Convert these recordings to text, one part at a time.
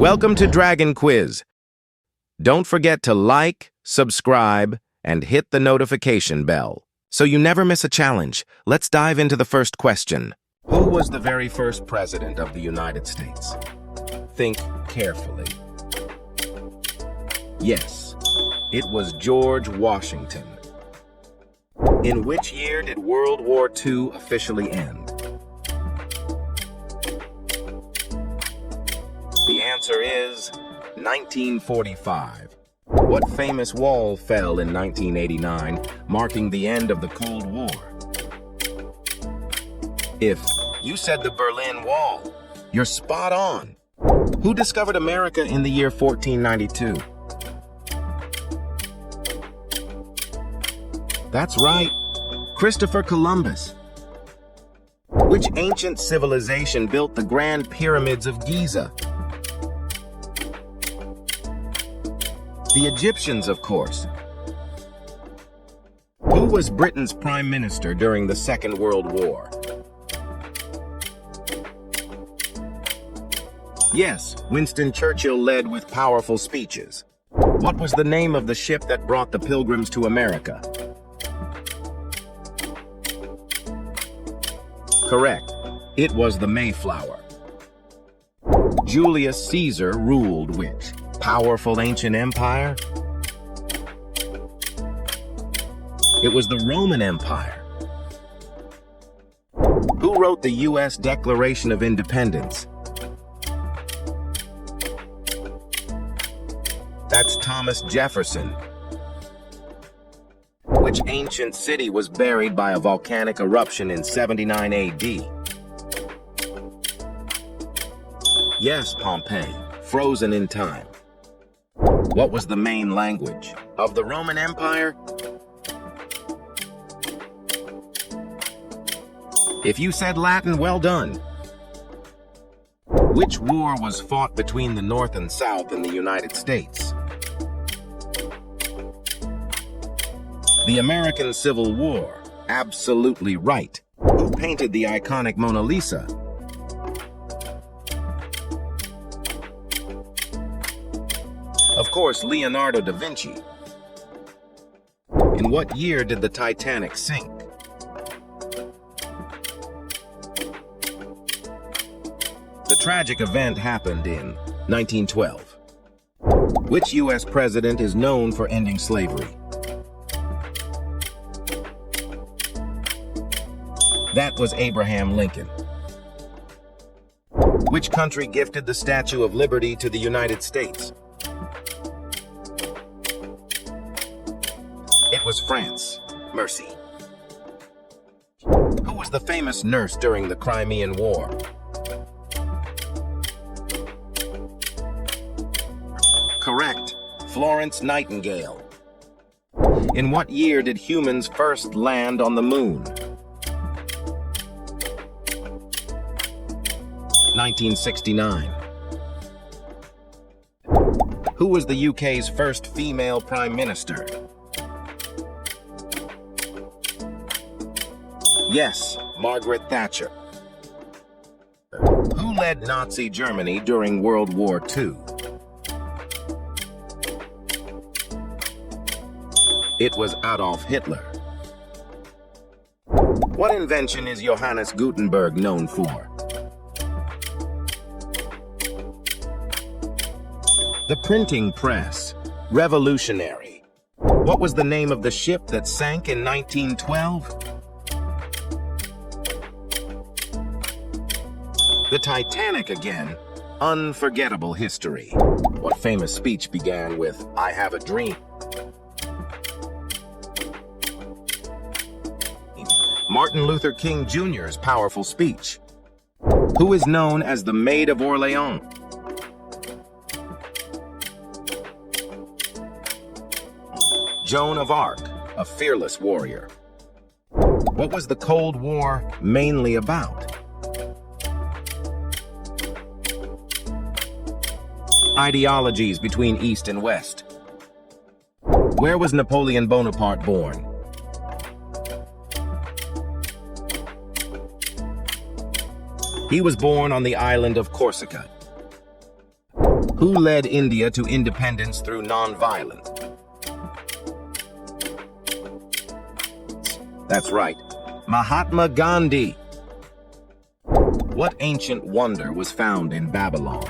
Welcome to Dragon Quiz. Don't forget to like, subscribe, and hit the notification bell so you never miss a challenge. Let's dive into the first question. Who was the very first president of the United States? Think carefully. Yes, it was George Washington. In which year did World War II officially end? The answer is 1945. What famous wall fell in 1989, marking the end of the Cold War? If you said the Berlin Wall, you're spot on. Who discovered America in the year 1492? That's right, Christopher Columbus. Which ancient civilization built the Grand Pyramids of Giza? The Egyptians, of course. Who was Britain's prime minister during the Second World War? Yes, Winston Churchill led with powerful speeches. What was the name of the ship that brought the Pilgrims to America? Correct. It was the Mayflower. Julius Caesar ruled which powerful ancient empire? It was the Roman Empire. Who wrote the U.S. Declaration of Independence? That's Thomas Jefferson. Which ancient city was buried by a volcanic eruption in 79 AD? Yes, Pompeii, frozen in time. What was the main language of the Roman Empire? If you said Latin, well done. Which war was fought between the North and South in the United States? The American Civil War. Absolutely right. Who painted the iconic Mona Lisa? Of course, Leonardo da Vinci. In what year did the Titanic sink? The tragic event happened in 1912. Which U.S. president is known for ending slavery? That was Abraham Lincoln. Which country gifted the Statue of Liberty to the United States? It was France. Mercy. Who was the famous nurse during the Crimean War? Correct. Florence Nightingale. In what year did humans first land on the moon? 1969. Who was the UK's first female prime minister? Yes, Margaret Thatcher. Who led Nazi Germany during World War II? It was Adolf Hitler. What invention is Johannes Gutenberg known for? The printing press. Revolutionary. What was the name of the ship that sank in 1912? The Titanic again. Unforgettable history. What famous speech began with, "I have a dream"? Martin Luther King Jr.'s powerful speech. Who is known as the Maid of Orleans? Joan of Arc, a fearless warrior. What was the Cold War mainly about? Ideologies between East and West. Where was Napoleon Bonaparte born? He was born on the island of Corsica. Who led India to independence through nonviolence? That's right, Mahatma Gandhi. What ancient wonder was found in Babylon?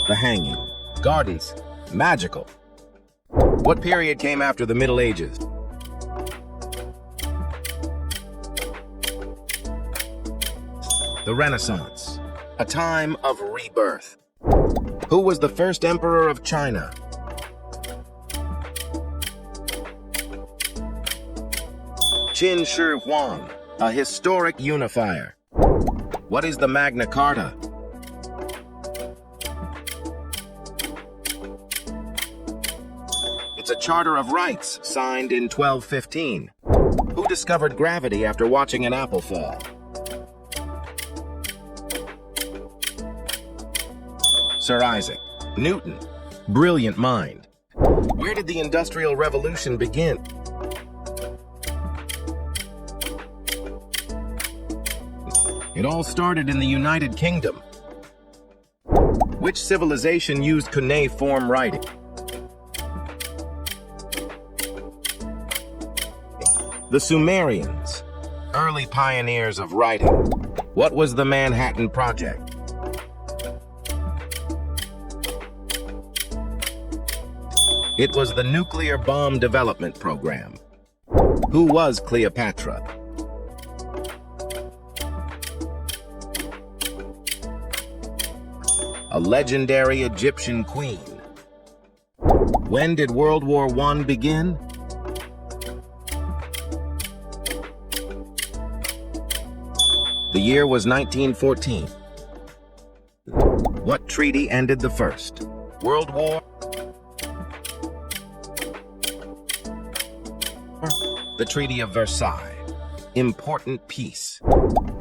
The hanging. Gardens. Magical. What period came after the Middle Ages? The Renaissance. A time of rebirth. Who was the first emperor of China? Qin Shi Huang, a historic unifier. What is the Magna Carta? It's a Charter of Rights signed in 1215. Who discovered gravity after watching an apple fall? Sir Isaac Newton. Brilliant mind. Where did the Industrial Revolution begin? It all started in the United Kingdom. Which civilization used cuneiform writing? The Sumerians, early pioneers of writing. What was the Manhattan Project? It was the nuclear bomb development program. Who was Cleopatra? A legendary Egyptian queen. When did World War I begin? The year was 1914. What treaty ended the First World War? The Treaty of Versailles. Important peace.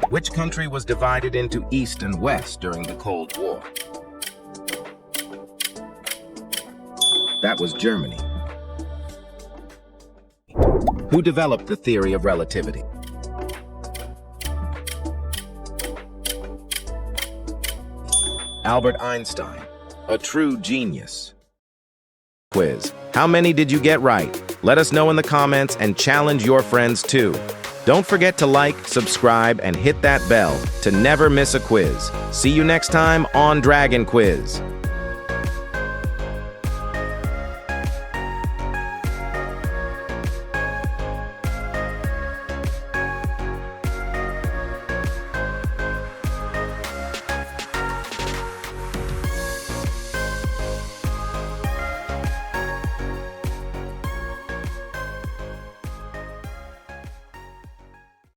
Which country was divided into East and West during the Cold War? That was Germany. Who developed the theory of relativity? Albert Einstein, a true genius. Quiz. How many did you get right? Let us know in the comments and challenge your friends too. Don't forget to like, subscribe, and hit that bell to never miss a quiz. See you next time on Dragon Quiz.